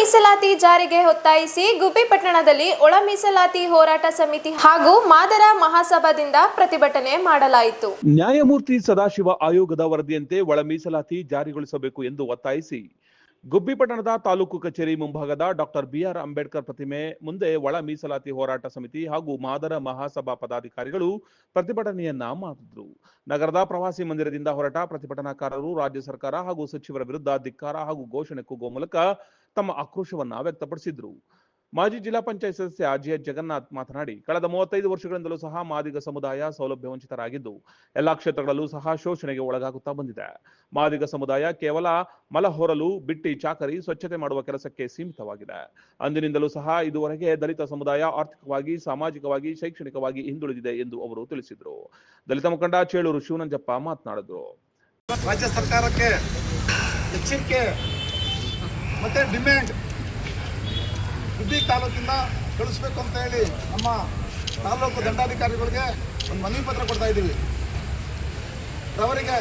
ಮೀಸಲಾತಿ ಜಾರಿಗೆ ಒತ್ತಾಯಿಸಿ ಗುಬ್ಬಿ ಪಟ್ಟಣದಲ್ಲಿ ಒಳ ಮೀಸಲಾತಿ ಹೋರಾಟ ಸಮಿತಿ ಹಾಗೂ ಮಾದರ ಮಹಾಸಭಾದಿಂದ ಪ್ರತಿಭಟನೆ ಮಾಡಲಾಯಿತು. ನ್ಯಾಯಮೂರ್ತಿ ಸದಾಶಿವ ಆಯೋಗದ ವರದಿಯಂತೆ ಒಳ ಮೀಸಲಾತಿ ಜಾರಿಗೊಳಿಸಬೇಕು ಎಂದು ಒತ್ತಾಯಿಸಿ ಗುಬ್ಬಿ ಪಟ್ಟಣದ ತಾಲೂಕು ಕಚೇರಿ ಮುಂಭಾಗದ ಡಾಕ್ಟರ್ ಬಿಆರ್ ಅಂಬೇಡ್ಕರ್ ಪ್ರತಿಮೆ ಮುಂದೆ ಒಳ ಮೀಸಲಾತಿ ಹೋರಾಟ ಸಮಿತಿ ಹಾಗೂ ಮಾದರ ಮಹಾಸಭಾ ಪದಾಧಿಕಾರಿಗಳು ಪ್ರತಿಭಟನೆಯನ್ನ ಮಾಡಿದ್ರು. ನಗರದ ಪ್ರವಾಸಿ ಮಂದಿರದಿಂದ ಹೊರಟ ಪ್ರತಿಭಟನಾಕಾರರು ರಾಜ್ಯ ಸರ್ಕಾರ ಹಾಗೂ ಸಚಿವರ ವಿರುದ್ಧ ಧಿಕ್ಕಾರ ಹಾಗೂ ಘೋಷಣೆ ಕೂಗುವ ಮೂಲಕ ತಮ್ಮ ಆಕ್ರೋಶವನ್ನ ವ್ಯಕ್ತಪಡಿಸಿದ್ರು. ಮಾಜಿ ಜಿಲ್ಲಾ ಪಂಚಾಯತ್ ಸದಸ್ಯ ಜಿಎಚ್ ಜಗನ್ನಾಥ್ ಮಾತನಾಡಿ, ಕಳೆದ 35 ವರ್ಷಗಳಿಂದಲೂ ಸಹ ಮಾದಿಗ ಸಮುದಾಯ ಸೌಲಭ್ಯ ವಂಚಿತರಾಗಿದ್ದು ಎಲ್ಲಾ ಕ್ಷೇತ್ರಗಳಲ್ಲೂ ಸಹ ಶೋಷಣೆಗೆ ಒಳಗಾಗುತ್ತಾ ಬಂದಿದೆ. ಮಾದಿಗ ಸಮುದಾಯ ಕೇವಲ ಮಲ ಹೊರಲು, ಬಿಟ್ಟಿ ಚಾಕರಿ, ಸ್ವಚ್ಛತೆ ಮಾಡುವ ಕೆಲಸಕ್ಕೆ ಸೀಮಿತವಾಗಿದೆ. ಅಂದಿನಿಂದಲೂ ಸಹ ಇದುವರೆಗೆ ದಲಿತ ಸಮುದಾಯ ಆರ್ಥಿಕವಾಗಿ, ಸಾಮಾಜಿಕವಾಗಿ, ಶೈಕ್ಷಣಿಕವಾಗಿ ಹಿಂದುಳಿದಿದೆ ಎಂದು ಅವರು ತಿಳಿಸಿದರು. ದಲಿತ ಮುಖಂಡ ಚೇಳೂರು ಶಿವನಂಜಪ್ಪ ಮಾತನಾಡಿದರು. ರಾಜ್ಯ ಸರ್ಕಾರಕ್ಕೆ ಎಚ್ಚರಿಕೆ ಮತ್ತೆ ಡಿಮ್ಯಾಂಡ್ ಗುಬ್ಬಿ ತಾಲೂಕಿಂದ ಕಳಿಸ್ಬೇಕು ಅಂತ ಹೇಳಿ ನಮ್ಮ ತಾಲೂಕು ದಂಡಾಧಿಕಾರಿಗಳಿಗೆ ಒಂದು ಮನವಿ ಪತ್ರ ಕೊಡ್ತಾ ಇದ್ದೀವಿ. ಅವರಿಗೆ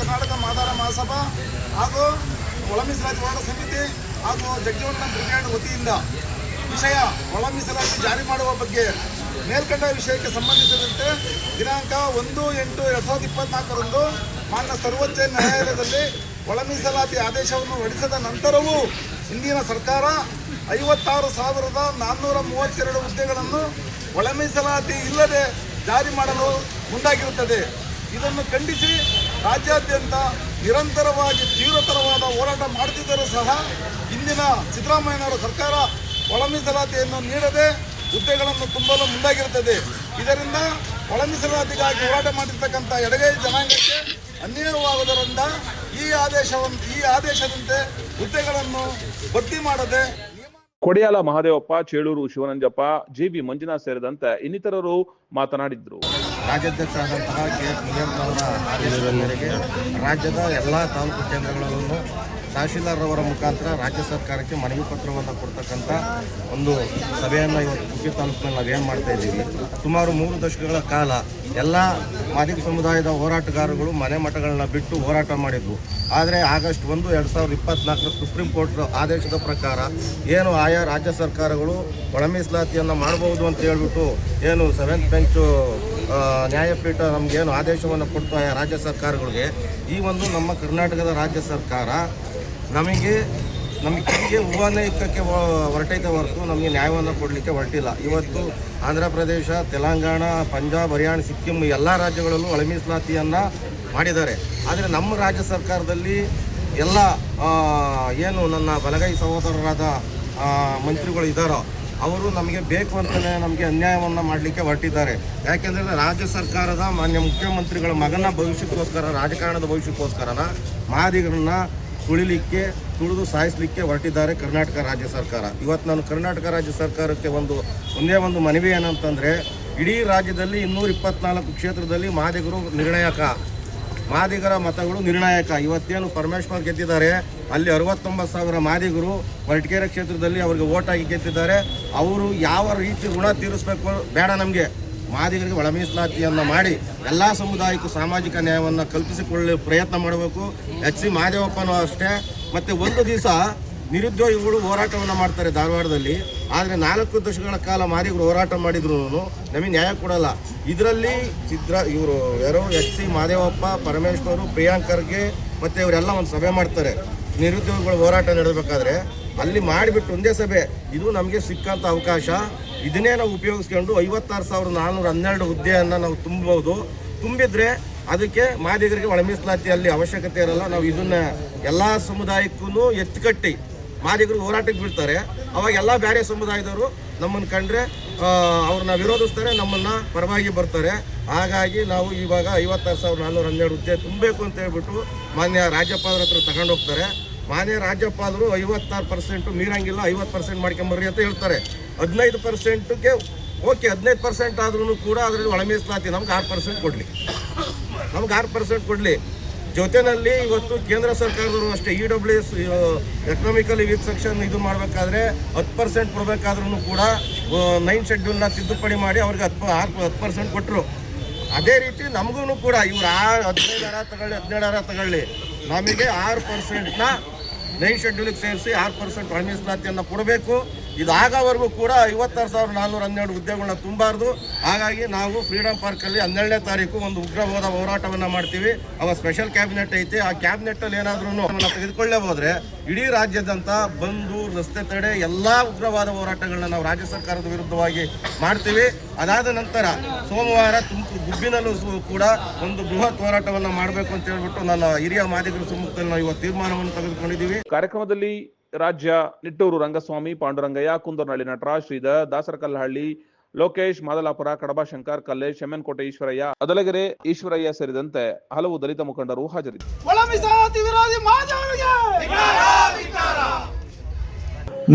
ಕರ್ನಾಟಕ ಮಾದಾರ ಮಹಾಸಭಾ ಹಾಗೂ ಒಳ ಮೀಸಲಾತಿ ಹೋರಾಟ ಸಮಿತಿ ಹಾಗೂ ಜಗಜೀವನ ಬ್ರಿಗೇಡ್ ವತಿಯಿಂದ ವಿಷಯ ಒಳ ಮೀಸಲಾತಿ ಜಾರಿ ಮಾಡುವ ಬಗ್ಗೆ ಮೇಲ್ಕಂಡ ವಿಷಯಕ್ಕೆ ಸಂಬಂಧಿಸಿದಂತೆ ದಿನಾಂಕ 1/8/2024 ಮಾನ್ಯ ಸರ್ವೋಚ್ಚ ನ್ಯಾಯಾಲಯದಲ್ಲಿ ಒಳ ಮೀಸಲಾತಿ ಆದೇಶವನ್ನು ಹೊರಡಿಸಿದ ನಂತರವೂ ಇಂದಿನ ಸರ್ಕಾರ 56,432 ಹುದ್ದೆಗಳನ್ನು ಒಳ ಮೀಸಲಾತಿ ಇಲ್ಲದೆ ಜಾರಿ ಮಾಡಲು ಮುಂದಾಗಿರುತ್ತದೆ. ಇದನ್ನು ಖಂಡಿಸಿ ರಾಜ್ಯಾದ್ಯಂತ ನಿರಂತರವಾಗಿ ತೀವ್ರತರವಾದ ಹೋರಾಟ ಮಾಡುತ್ತಿದ್ದರೂ ಸಹ ಇಂದಿನ ಸಿದ್ದರಾಮಯ್ಯನವರ ಸರ್ಕಾರ ಒಳ ಮೀಸಲಾತಿಯನ್ನು ನೀಡದೆ ಹುದ್ದೆಗಳನ್ನು ತುಂಬಲು ಮುಂದಾಗಿರುತ್ತದೆ. ಇದರಿಂದ ಒಳ ಮೀಸಲಾತಿಗಾಗಿ ಹೋರಾಟ ಮಾಡಿರ್ತಕ್ಕಂಥ ಎಡಗೈ ಜನಾಂಗಕ್ಕೆ ಅನ್ಯಾಯವಾಗುವುದರಿಂದ ಈ ಆದೇಶದಂತೆ ಹುದ್ದೆಗಳನ್ನು ಭರ್ತಿ ಮಾಡದೆ ಕೊಡಿಯಾಲ ಮಹದೇವಪ್ಪ, ಚೇಳೂರು ಶಿವನಂಜಪ್ಪ, ಜಿಬಿ ಮಂಜುನಾಥ್ ಸೇರಿದಂತೆ ಇನ್ನಿತರರು ಮಾತನಾಡಿದರು. ರಾಜ್ಯಾಧ್ಯಕ್ಷರಾದಂತಹ ಕೆ.ಎಸ್. ಮುನಿಯಪ್ಪನವರ ಆದೇಶದ ಮೇರೆಗೆ ರಾಜ್ಯದ ಎಲ್ಲ ತಾಲೂಕು ಕೇಂದ್ರಗಳಲ್ಲೂ ತಹಶೀಲ್ದಾರ್ ಅವರ ಮುಖಾಂತರ ರಾಜ್ಯ ಸರ್ಕಾರಕ್ಕೆ ಮನವಿ ಪತ್ರವನ್ನು ಕೊಡ್ತಕ್ಕಂಥ ಒಂದು ಸಭೆಯನ್ನು ಇವತ್ತು ಗುಬ್ಬಿ ತಾಲೂಕಿನಲ್ಲಿ ನಾವೇನು ಮಾಡ್ತಾ ಇದ್ದೀವಿ. ಸುಮಾರು 3 ದಶಕಗಳ ಕಾಲ ಎಲ್ಲ ಮಾದಿಗ ಸಮುದಾಯದ ಹೋರಾಟಗಾರರು ಮನೆ ಮಠಗಳನ್ನ ಬಿಟ್ಟು ಹೋರಾಟ ಮಾಡಿದ್ವು. ಆದರೆ ಆಗಸ್ಟ್ 1, 2024 ಸುಪ್ರೀಂ ಕೋರ್ಟ್ ಆದೇಶದ ಪ್ರಕಾರ ಏನು ಆಯಾ ರಾಜ್ಯ ಸರ್ಕಾರಗಳು ಒಳ ಮೀಸಲಾತಿಯನ್ನು ಮಾಡಬಹುದು ಅಂತ ಹೇಳ್ಬಿಟ್ಟು ಏನು 7th ಬೆಂಚು ನ್ಯಾಯಪೀಠ ನಮಗೇನು ಆದೇಶವನ್ನು ಕೊಡ್ತು ಆಯಾ ರಾಜ್ಯ ಸರ್ಕಾರಗಳಿಗೆ, ಈ ಒಂದು ನಮ್ಮ ಕರ್ನಾಟಕದ ರಾಜ್ಯ ಸರ್ಕಾರ ನಮಗೆ ಹೂವನ್ನೇ ಇಕ್ಕಕ್ಕೆ ಹೊರಟೈತೆ ಹೊರತು ನಮಗೆ ನ್ಯಾಯವನ್ನು ಕೊಡಲಿಕ್ಕೆ ಹೊರಟಿಲ್ಲ. ಇವತ್ತು ಆಂಧ್ರ ಪ್ರದೇಶ, ತೆಲಂಗಾಣ, ಪಂಜಾಬ್, ಹರಿಯಾಣ, ಸಿಕ್ಕಿಂ ಎಲ್ಲ ರಾಜ್ಯಗಳಲ್ಲೂ ಒಳ ಮೀಸಲಾತಿಯನ್ನು ಮಾಡಿದ್ದಾರೆ. ಆದರೆ ನಮ್ಮ ರಾಜ್ಯ ಸರ್ಕಾರದಲ್ಲಿ ಎಲ್ಲ ಏನು ನನ್ನ ಬಲಗೈ ಸಹೋದರರಾದ ಮಂತ್ರಿಗಳು ಇದ್ದಾರೋ ಅವರು ನಮಗೆ ಬೇಕು ಅಂತಲೇ ನಮಗೆ ಅನ್ಯಾಯವನ್ನು ಮಾಡಲಿಕ್ಕೆ ಹೊರಟಿದ್ದಾರೆ. ಯಾಕೆಂದರೆ ರಾಜ್ಯ ಸರ್ಕಾರದ ಮಾನ್ಯ ಮುಖ್ಯಮಂತ್ರಿಗಳ ಮಗನ ಭವಿಷ್ಯಕ್ಕೋಸ್ಕರ, ರಾಜಕಾರಣದ ಭವಿಷ್ಯಕ್ಕೋಸ್ಕರನ ಮಾದಿಗರನ್ನ ತುಳಿದು ಸಾಯಿಸಲಿಕ್ಕೆ ಹೊರಟಿದ್ದಾರೆ ಕರ್ನಾಟಕ ರಾಜ್ಯ ಸರ್ಕಾರ. ಇವತ್ತು ನಾನು ಕರ್ನಾಟಕ ರಾಜ್ಯ ಸರ್ಕಾರಕ್ಕೆ ಒಂದೇ ಒಂದು ಮನವಿ ಏನಂತಂದರೆ, ಇಡೀ ರಾಜ್ಯದಲ್ಲಿ 224 ಕ್ಷೇತ್ರದಲ್ಲಿ ಮಾದಿಗರ ಮತಗಳು ನಿರ್ಣಾಯಕ. ಇವತ್ತೇನು ಪರಮೇಶ್ವರ್ ಗೆದ್ದಿದ್ದಾರೆ, ಅಲ್ಲಿ 69,000 ಮಾದಿಗರು ಹೊರಟಗೆರೆ ಕ್ಷೇತ್ರದಲ್ಲಿ ಅವ್ರಿಗೆ ಓಟಾಗಿ ಗೆದ್ದಿದ್ದಾರೆ. ಅವರು ಯಾವ ರೀತಿ ಋಣ ತೀರಿಸಬೇಕು ಬೇಡ, ನಮಗೆ ಮಾದಿಗರಿಗೆ ಒಳ ಮೀಸಲಾತಿಯನ್ನು ಮಾಡಿ ಎಲ್ಲ ಸಮುದಾಯಕ್ಕೂ ಸಾಮಾಜಿಕ ನ್ಯಾಯವನ್ನು ಕಲ್ಪಿಸಿಕೊಳ್ಳಲು ಪ್ರಯತ್ನ ಮಾಡಬೇಕು. ಎಚ್.ಸಿ. ಮಹದೇವಪ್ಪನೂ ಅಷ್ಟೇ. ಮತ್ತು ಒಂದು ದಿವಸ ನಿರುದ್ಯೋಗಿಗಳು ಹೋರಾಟವನ್ನು ಮಾಡ್ತಾರೆ ಧಾರವಾಡದಲ್ಲಿ. ಆದರೆ 4 ದಶಕಗಳ ಕಾಲ ಮಾದಿಗರು ಹೋರಾಟ ಮಾಡಿದ್ರು ನಮಗೆ ನ್ಯಾಯ ಕೊಡಲ್ಲ. ಇದರಲ್ಲಿ ಇವರು ಯಾರೋ ಎಚ್.ಸಿ. ಮಹದೇವಪ್ಪ, ಪರಮೇಶ್ವರು, ಪ್ರಿಯಾಂಕರ್ಗೆ ಮತ್ತು ಇವರೆಲ್ಲ ಒಂದು ಸಭೆ ಮಾಡ್ತಾರೆ ನಿರುದ್ಯೋಗಿಗಳು ಹೋರಾಟ ನಡೆಸಬೇಕಾದ್ರೆ. ಅಲ್ಲಿ ಮಾಡಿಬಿಟ್ಟು ಒಂದೇ ಸಭೆ, ಇದು ನಮಗೆ ಸಿಕ್ಕಂಥ ಅವಕಾಶ, ಇದನ್ನೇ ನಾವು ಉಪಯೋಗಿಸ್ಕೊಂಡು 56,412 ಹುದ್ದೆಯನ್ನು ನಾವು ತುಂಬಬಹುದು. ತುಂಬಿದ್ರೆ ಅದಕ್ಕೆ ಮಾದಿಗರಿಗೆ ಒಳ ಮೀಸಲಾತಿಯಲ್ಲಿ ಅವಶ್ಯಕತೆ ಇರಲ್ಲ. ನಾವು ಇದನ್ನು ಎಲ್ಲ ಸಮುದಾಯಕ್ಕೂ ಎತ್ತುಕಟ್ಟಿ ಮಾದಿಗರು ಹೋರಾಟಕ್ಕೆ ಬಿಡ್ತಾರೆ. ಅವಾಗ ಎಲ್ಲ ಬೇರೆ ಸಮುದಾಯದವರು ನಮ್ಮನ್ನು ಕಂಡ್ರೆ ಅವ್ರನ್ನ ವಿರೋಧಿಸ್ತಾರೆ, ನಮ್ಮನ್ನು ಪರವಾಗಿ ಬರ್ತಾರೆ. ಹಾಗಾಗಿ ನಾವು ಇವಾಗ 56,412 ಹುದ್ದೆ ತುಂಬಬೇಕು ಅಂತ ಹೇಳ್ಬಿಟ್ಟು ಮಾನ್ಯ ರಾಜ್ಯಪಾಲರ ಹತ್ರ ತಗೊಂಡು ಹೋಗ್ತಾರೆ. ಮಾನ್ಯ ರಾಜ್ಯಪಾಲರು 56% ಮೀರಂಗಿಲ್ಲ, 50% ಮಾಡ್ಕೊಂಬರ್ರಿ ಅಂತ ಹೇಳ್ತಾರೆ. 15%ಗೆ ಓಕೆ, 15% ಆದ್ರೂ ಕೂಡ ಅದರಲ್ಲಿ ಒಳ ಮೀಸಲಾತಿ ನಮ್ಗೆ 6% ಕೊಡಲಿ, ನಮ್ಗೆ 6% ಕೊಡಲಿ. ಜೊತೆಯಲ್ಲಿ ಇವತ್ತು ಕೇಂದ್ರ ಸರ್ಕಾರದವರು ಅಷ್ಟೇ EWS ಎಕನಾಮಿಕಲಿ ವೀಕ್ ಸೆಕ್ಷನ್ ಇದು ಮಾಡಬೇಕಾದ್ರೆ 10% ಕೊಡಬೇಕಾದ್ರೂ ಕೂಡ 9 ಶೆಡ್ಯೂಲ್ನ ತಿದ್ದುಪಡಿ ಮಾಡಿ ಅವ್ರಿಗೆ 10% ಕೊಟ್ಟರು. ಅದೇ ರೀತಿ ನಮಗೂ ಕೂಡ ಇವ್ರು 15 ತಗೊಳ್ಳಿ, 17 ತಗೊಳ್ಳಿ, ನಮಗೆ 6%ನ 9 ಶೆಡ್ಯೂಲ್ಗೆ ಸೇರಿಸಿ 6% ಒಳ ಮೀಸಲಾತಿಯನ್ನು ಕೊಡಬೇಕು. ಇದಾಗವರೆಗೂ ಕೂಡ 56,412 ಹುದ್ದೆಗಳನ್ನ ತುಂಬಾರ್ದು. ಹಾಗಾಗಿ ನಾವು ಫ್ರೀಡಂ ಪಾರ್ಕಲ್ಲಿ 12ನೇ ತಾರೀಕು ಒಂದು ಉಗ್ರವಾದ ಹೋರಾಟವನ್ನು ಮಾಡ್ತೀವಿ. ಅವ ಸ್ಪೆಷಲ್ ಕ್ಯಾಬಿನೆಟ್ ಐತೆ. ಆ ಕ್ಯಾಬಿನೆಟ್ಟಲ್ಲಿ ಏನಾದ್ರೂ ತೆಗೆದುಕೊಳ್ಳೇ ಹೋದ್ರೆ ಇಡೀ ರಾಜ್ಯದಂತ ಬಂದು ರಸ್ತೆ ತಡೆ ಎಲ್ಲ ಉಗ್ರವಾದ ಹೋರಾಟಗಳನ್ನ ನಾವು ರಾಜ್ಯ ಸರ್ಕಾರದ ವಿರುದ್ಧವಾಗಿ ಮಾಡ್ತೀವಿ. ಅದಾದ ನಂತರ ಸೋಮವಾರ ಗುಬ್ಬಿನಲ್ಲೂ ಕೂಡ ಒಂದು ಬೃಹತ್ ಹೋರಾಟವನ್ನು ಮಾಡಬೇಕು ಅಂತ ಹೇಳ್ಬಿಟ್ಟು ನನ್ನ ಹಿರಿಯ ಮಾದಿಗರ ಸಮ್ಮುಖದಲ್ಲಿ ನಾವು ಇವತ್ತು ತೀರ್ಮಾನವನ್ನು ತೆಗೆದುಕೊಂಡಿದ್ದೀವಿ. ಕಾರ್ಯಕ್ರಮದಲ್ಲಿ ರಾಜ್ಯ ನಿಟ್ಟೂರು ರಂಗಸ್ವಾಮಿ, ಪಾಂಡುರಂಗಯ್ಯ, ಕುಂದರ್ನಹಳ್ಳಿ ನಟರಾಜ್, ಶ್ರೀಧರ್, ದಾಸರಕಲ್ಲಹಳ್ಳಿ ಲೋಕೇಶ್, ಮಾದಲಾಪುರ, ಕಡಬ ಶಂಕರ್, ಕಲ್ಲೇಶ್, ಎಮ್ಮೆನ್ಕೋಟೆ ಈಶ್ವರಯ್ಯ, ಅದಲಗೆರೆ ಈಶ್ವರಯ್ಯ ಸೇರಿದಂತೆ ಹಲವು ದಲಿತ ಮುಖಂಡರು ಹಾಜರಿದ್ದರು.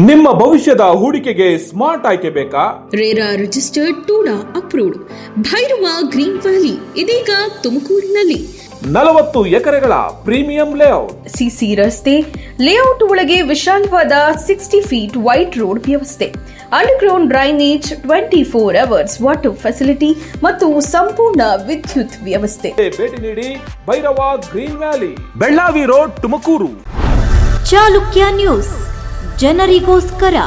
ನಿಮ್ಮ ಭವಿಷ್ಯದ ಹೂಡಿಕೆಗೆ ಸ್ಮಾರ್ಟ್ ಆಯ್ಕೆ ಬೇಕಾ? RERA registered TUDA approved Bhairava green valley ಇದೀಗ ತುಮಕೂರಿನಲ್ಲಿ 40 ಎಕರೆಗಳ ಪ್ರೀಮಿಯಂ ಲೇಔಟ್, ಸಿಸಿ ರಸ್ತೆ, ಲೇಔಟ್ ಒಳಗೆ ವಿಶಾಲವಾದ 60 ಫೀಟ್ ವೈಡ್ ರೋಡ್ ವ್ಯವಸ್ಥೆ, underground drainage, 24 hours water facility ಮತ್ತು ಸಂಪೂರ್ಣ ವಿದ್ಯುತ್ ವ್ಯವಸ್ಥೆ. ಭೇಟಿ ನೀಡಿ Bhairava green valley, Bellavi road, Tumakuru. Chalukya news, ಜನರಿಗೋಸ್ಕರ.